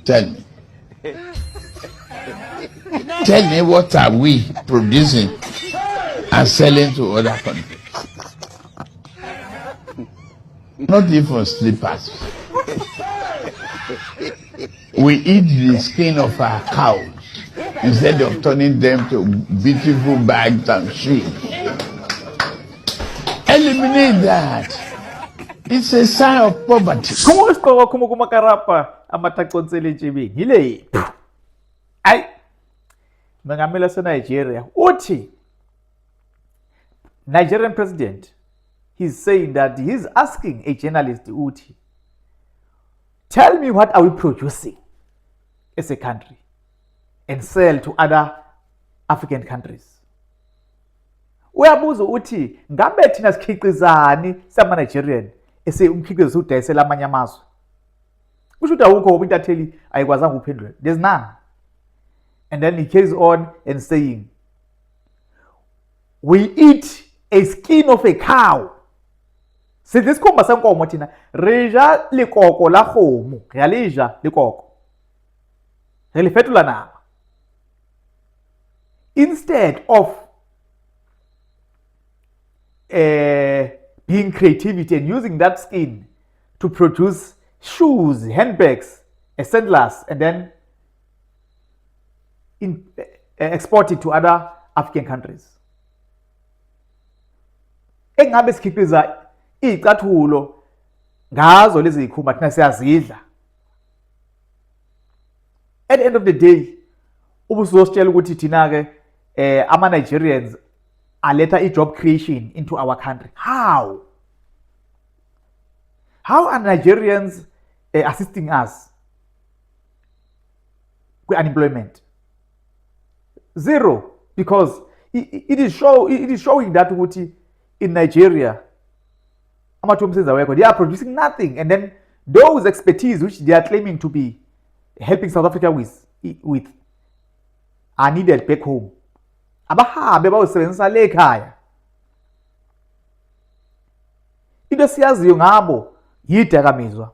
Tell me. Tell me, what are we producing and selling to other countries? Not even slippers. We eat the skin of our cows instead of turning them to beautiful bags and shoes. Eliminate that. It's a sign of poverty. Kumusto kumukumakarapa amataqonsele njebeni yile. Ay. Mengamela Nigeria. Uthi Nigerian president, he's saying that he's asking a journalist, Uti, tell me, what are we producing as a country and sell to other African countries? Uyabuza uthi ngabe thina sikhiqizani sama Nigerian ese umkhiqizo udayisela amanye amazwe? Kusho ukuthi awukho ubintatheli ayikwazanga uphendula. There's none. And then he carries on and saying, we eat a skin of a cow. Se this komba sa nkomo thina reja lekoko la kgomo, ya leja lekoko. Re le fetola nama. Instead of being creativity and using that skin to produce shoes, handbags, sandals, and then export it to other African countries. Engabe sikhiqiza izicathulo ngazo lezi zikhumba thina siyazidla. At the end of the day, ubusositshela ukuthi thina ke ama Nigerians aletha i-job creation into our country. How? How are Nigerians assisting us with unemployment? Zero, because it is showing that in Nigeria, they are producing nothing, and then those expertise which they are claiming to be helping South Africa with are needed back home. Abahambe bayosebenzisa le ekhaya. Into siyaziyo ngabo yidakamizwa.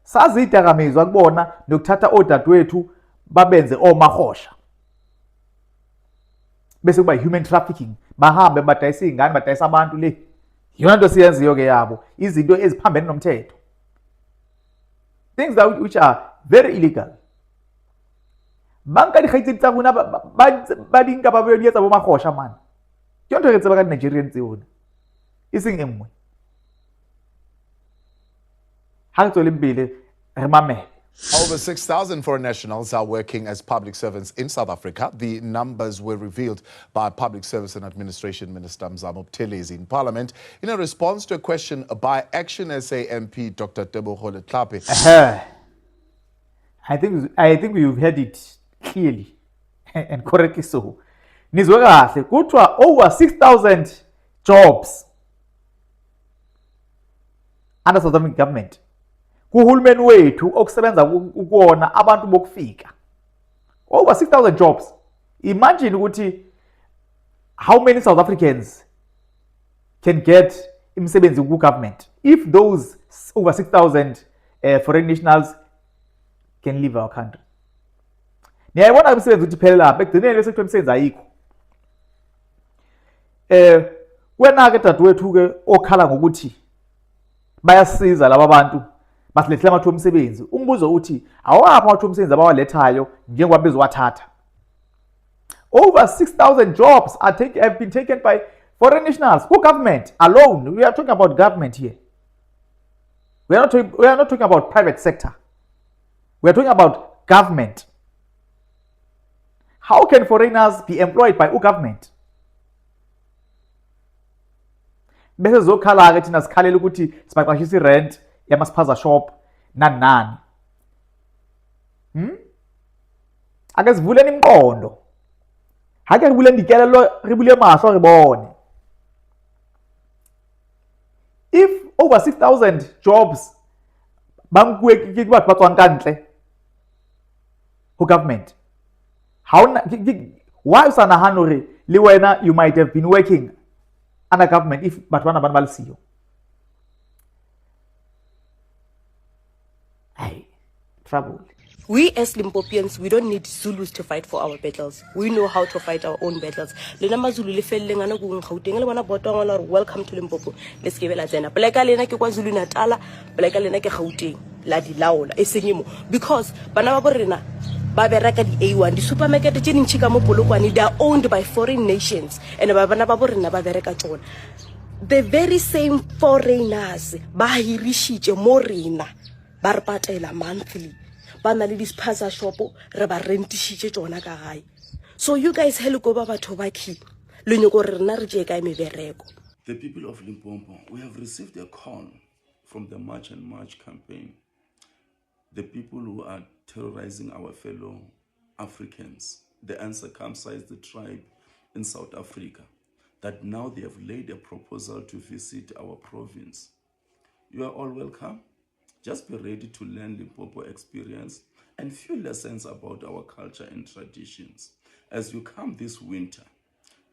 Sazi idakamizwa kubona nokuthatha odadewethu babenze omahosha. Bese kuba human trafficking, bahambe badayisa izingane, badayisa abantu le. Yona into siyenziyo ke yabo, izinto eziphambene nomthetho. Things that which are very illegal. Banka di khaitsi tsa bona ba dinka ba bo yetsa bo mahosha man. Ke ntho e tseba ka Nigerian tsona. Iseng engwe. Ha tsole mbele re mamele. Over 6,000 foreign nationals are working as public servants in South Africa. The numbers were revealed by Public Service and Administration Minister Mzamo Buthelezi in Parliament in a response to a question by Action SA MP Dr. Tebogo Letlhape. I think we've heard it clearly and correctly so. Nizwe kahle kuthiwa over 6,000 jobs under South African government. Kuhulumeni wethu okusebenza ukuona abantu bokufika. Over 6,000 jobs. Imagine ukuthi how many South Africans can get imsebenzi ku government if those over 6,000 foreign nationals can leave our country. Niyayibona imsebenzi ukuthi phela lapha ekugcineni bese kuthiwa imsebenzi ayikho. Wena ke dadewethu ke okhala ngokuthi bayasiza laba bantu basilethela amathuba omsebenzi. Umbuzo uthi awapha amathuba omsebenzi abawalethayo njengoba bezowathatha. Over 6,000 jobs have been taken by foreign nationals. Who government alone? We are talking about government here. We are not talking about private sector. We are talking about government. How can foreigners be employed by government? Bese zokhala ke thina sikhalela ukuthi sibaqashisa rent yamasiphaza shop nani. Ake sivuleni imqondo. Hake ribuleni dikelelo ribule mahlo ribone. If over 6,000 jobs bankuwe ke batho ba tswang kantle ho government, why usanahana hore le wena you might have been working under government if batho bana ba le siyo? trouble. We as Limpopians, we don't need Zulus to fight for our battles. We know how to fight our own battles. Welcome to Limpopo. Let's give it a zena. Zulu Natala, La di Laola, because Banaborina, Baberaka di A1, the supermarket in Chikamopolo, they are owned by foreign nations, and Babanaborina Babereka Chon. The very same foreigners, Bahirishi, Morina, Barpatela monthly. So you guys hello baba tobaki. The people of Limpopo, we have received a call from the March and March campaign. The people who are terrorizing our fellow Africans, the uncircumcised tribe in South Africa, that now they have laid a proposal to visit our province. You are all welcome. Just be ready to learn Limpopo experience and few lessons about our culture and traditions. As you come this winter,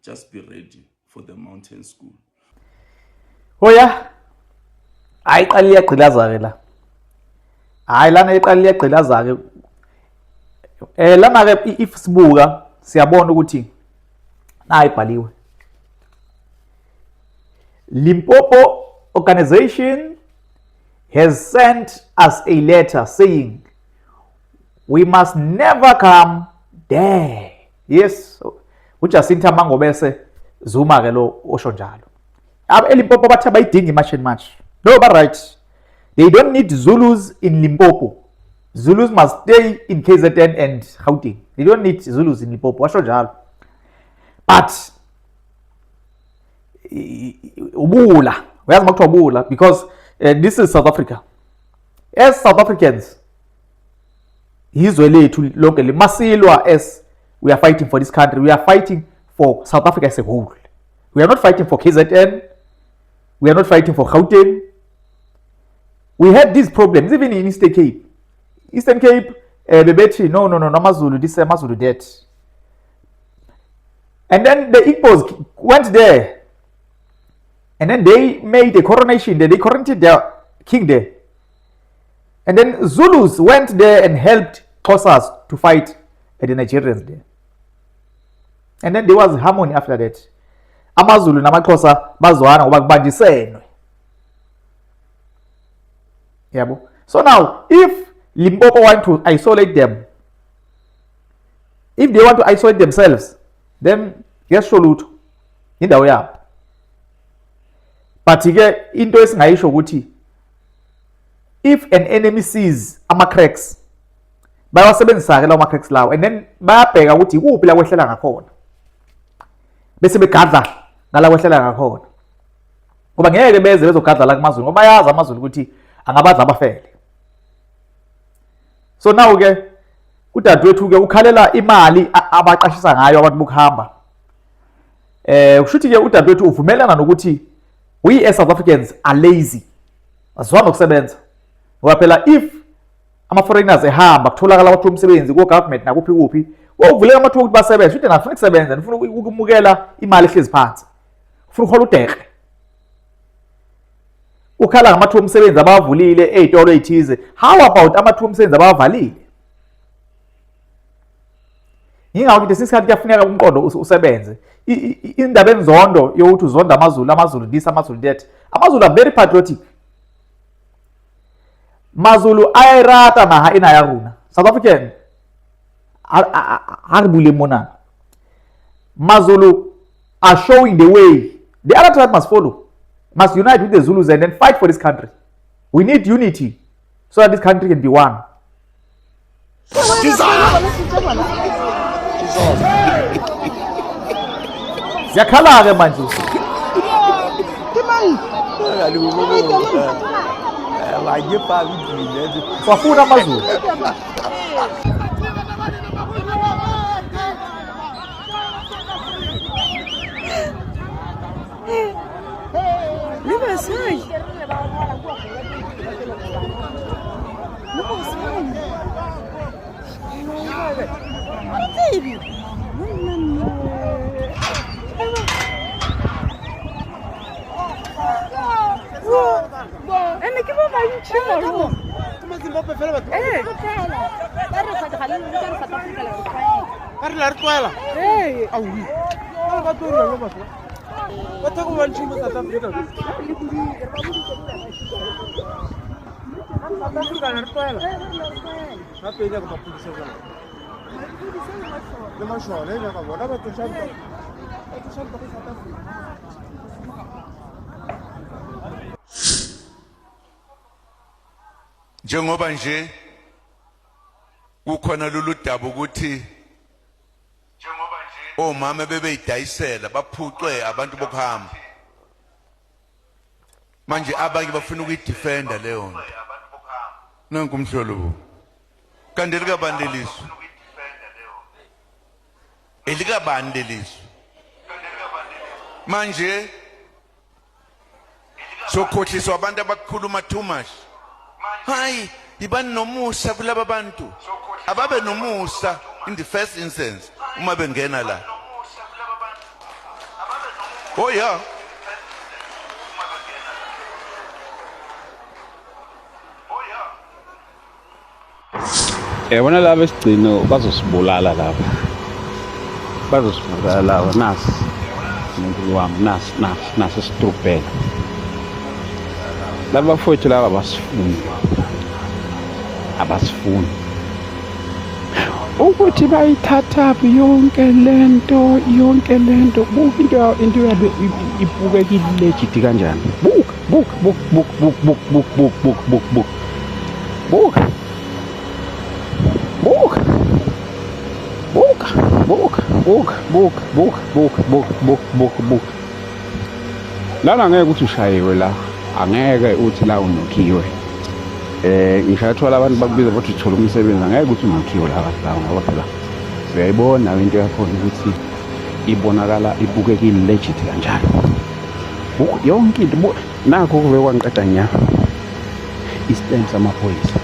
just be ready for the mountain school. Oh yeah, I qali yaqilazake la. Hayi lana iqali yaqilazake. Lana ke if sibuka siyabona ukuthi nayi ibhaliwe. Limpopo organization has sent us a letter saying we must never come there. Yes, uJacinta Mangobese Zuma ke lo osho njalo. Limpopo bathi bayidinga imatch and match. No, but right. They don't need Zulus in Limpopo. Zulus must stay in KZN and Gauteng. They don't need Zulus in Limpopo. Washo njalo. But ubula, uyazi makuthiwa ubula, because this is South Africa. As South Africans, izwe lethu lonke limasilwa as we are fighting for this country. We are fighting for South Africa as a whole. We are not fighting for KZN. We are not fighting for Gauteng. We had these problems even in Eastern Cape. Eastern Cape, bebethi no Amazulu this, Amazulu that. And then the Igbos went there, and then they made a coronation there. They coronated their king there. And then Zulus went there and helped Xhosas to fight the Nigerians there. And then there was harmony after that. AmaZulu namaXhosa bazwana ngoba kubanjisenwe. Yabo. So now, if Limpopo want to isolate them, if they want to isolate themselves, then yes, soluto indawo yabo. But ke into esingayisho ukuthi if an enemy sees ama-cracks, bayawasebenzisa ke lawo ma-cracks lawo, and then bayabheka ukuthi kuphi la kwehlela ngakhona, bese begadla ngala kwehlela ngakhona, ngoba ngeke beze bezogadla la kumaZulu ngoba bayazi amaZulu ukuthi angabadla abafele. So now ke udadewethu ke ukhalela imali abaqashisa ngayo abantu bokuhamba. Kushuthi ke udadewethu uvumelana nokuthi we as South Africans are lazy, asizwa nokusebenza. Ngoba phela if ama-foreigners ehamba kutholakala amathuba omsebenzi ko-government nakuphi kuphi, uvulela amathuba ukuthi basebenze, futhi nafuna ukusebenza, nifuna ukumukela imali ehlezi phansi, ufuna uhola udekhe. Ukhala ngamathuba omsebenzi abavulile ey'tolo ey'thize. How about amathuba omsebenzi abavalile? Yingakho ngithi isikhathi kuyafuneka umqondo usebenze. Indaba enzondo yokuthi uzonda amaZulu this, amaZulu that. AmaZulu are very patriotic. MaZulu ayirata naha inayaruna. South African arbule mona. MaZulu are showing the way. The other tribe must follow. Must unite with the Zulus and then fight for this country. We need unity so that this country can be one. Yakhala ke manje. Wafuna amaZulu. And they give up my channel. Njengoba nje kukhona lolu daba ukuthi omama bebeyidayisela baphucwe abantu bokuhamba manje abanye bafuna ukuyidefenda leyo nto nanku umhlolo bu kanti likabandeliswa elikabandeliswa manje sokhohliswa abantu abakhuluma too much. Hayi ibani nomusa kulaba bantu ababe nomusa in the first instance uma bengena la. Oh yeah. Yabona laba esigcino bazosibulala laba. Bazosibulala laba nasi. Umuntu wami nasi sitrupela. Laba bafowethu laba abasifuni. Ukuthi bayithatha yonke lento buka into yabe ibukeka legit kanjani. Buka. Lana ngeke ukuthi ushayiwe la, angeke uthi la unokhiwe. Ngishathola abantu bakubiza bathi uthola umsebenzi, angeke ukuthi unokhiwe la kahle ngoba phela uyayibona into yakho ukuthi ibonakala ibukeka legit kanjani. Yonke into nakho kuve kwangiqeda nya istand samaphoyisa.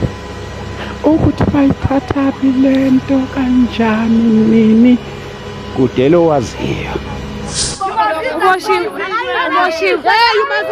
Ukuthi bayithatha lento kanjani nini kudele waziya. Worship. Hey, you must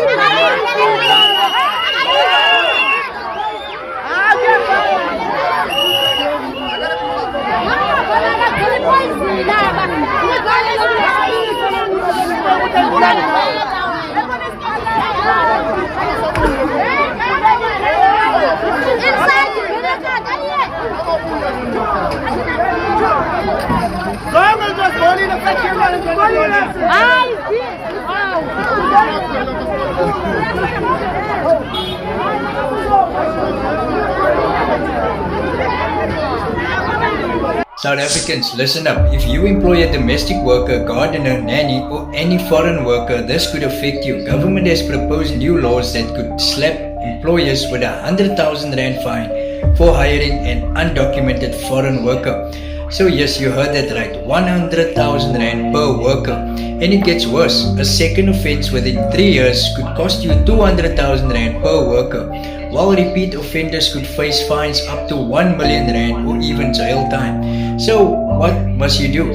South Africans, listen up. If you employ a domestic worker, gardener, nanny, or any foreign worker, this could affect you. Government has proposed new laws that could slap employers with 100,000 rand fine for hiring an undocumented foreign worker. So yes, you heard that right, 100,000 rand per worker. And it gets worse. A second offense within 3 years could cost you 200,000 rand per worker, while repeat offenders could face fines up to 1 million rand or even jail time. So what must you do?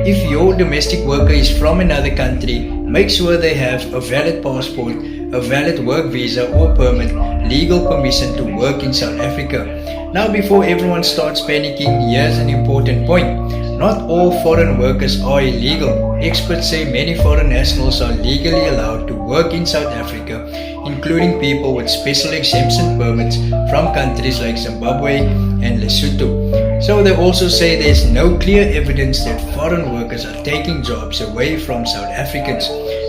If your domestic worker is from another country, make sure they have a valid passport, a valid work visa or permit, legal permission to work in South Africa. Now before everyone starts panicking, here's an important point. Not all foreign workers are illegal. Experts say many foreign nationals are legally allowed to work in South Africa, including people with special exemption permits from countries like Zimbabwe and Lesotho. So they also say there's no clear evidence that foreign workers are taking jobs away from South Africans.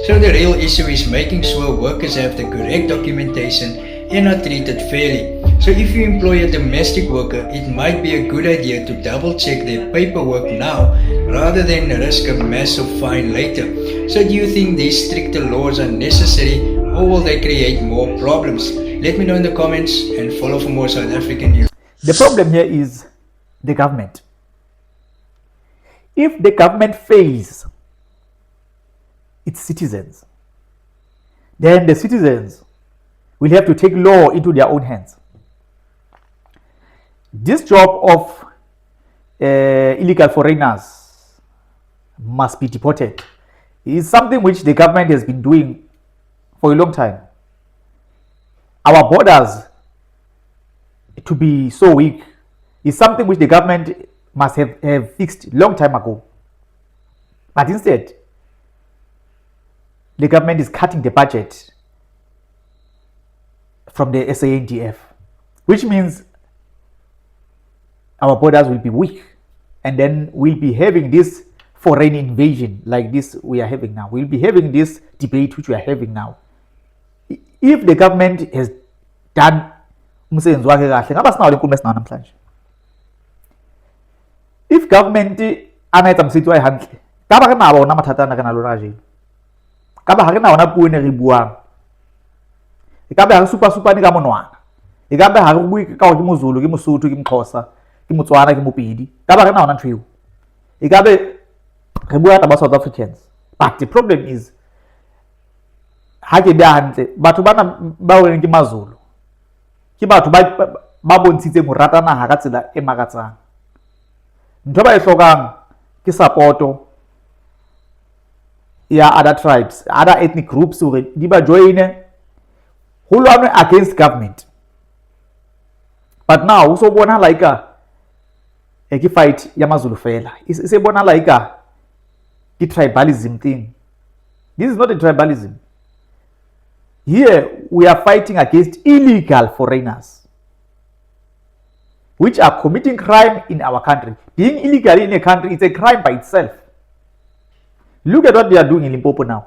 So the real issue is making sure workers have the correct documentation and are treated fairly. So if you employ a domestic worker, it might be a good idea to double check their paperwork now rather than risk a massive fine later. So do you think these stricter laws are necessary, or will they create more problems? Let me know in the comments and follow for more South African news. The problem here is the government. If the government fails its citizens, then the citizens will have to take law into their own hands. This job of illegal foreigners must be deported. It is something which the government has been doing for a long time. Our borders to be so weak is something which the government must have fixed long time ago. But instead, the government is cutting the budget from the SANDF, which means our borders will be weak, and then we'll be having this foreign invasion like this we are having now. We'll be having this debate which we are having now. If the government has done umsebenzi wakhe kahle, ngaba sinawo lenkulumo esinayo namhlanje. If government anayetsa mosebetsi wa hantle, ka ba re na bona mathatana kana lona jeno. Ka ba ha re na ona puo ne re buang. E ka ba ha supane ka monwana. E ka ba ha re bue ka go ke moZulu, ke moSotho, ke moXhosa, ke moTswana, ke mopedi. Ka ba re na ona ntweo. E ka be re bua taba South Africans. But the problem is ha ke bia hantle batho bana ba o reng ke maZulu ke batho ba bontshitse go rata naga ka tsela e makatsang. Ntho ba e hlokang ke supporto ya other tribes, other ethnic groups hore di ba joine ho lwanwe against government. But now o so bona like ke fight ya maZulu fela. Se bona like ke tribalism thing. This is not a tribalism. Here we are fighting against illegal foreigners which are committing crime in our country. Being illegal in a country is a crime by itself. Look at what they are doing in Limpopo now.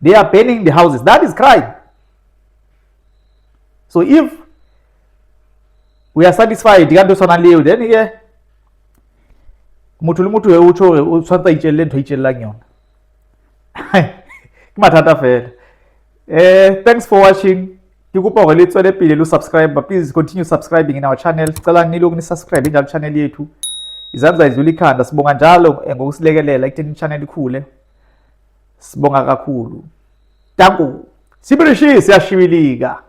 They are burning the houses. That is crime. So if we are satisfied, then yeah, motho le motho o tshore o tshwantsa itjelle ntho itjellang yona. Ke mathata fela. Thanks for watching. Ke kopa gore le tswele pele lo subscribe, but please continue subscribing in our channel. Sicela niloko ni subscribe njalo channel yethu. Izandla izula ikhanda, sibonga njalo ngokusilekelela ekutheni channel ikhule. Sibonga kakhulu. Danko. Sibirishisi yashibilika.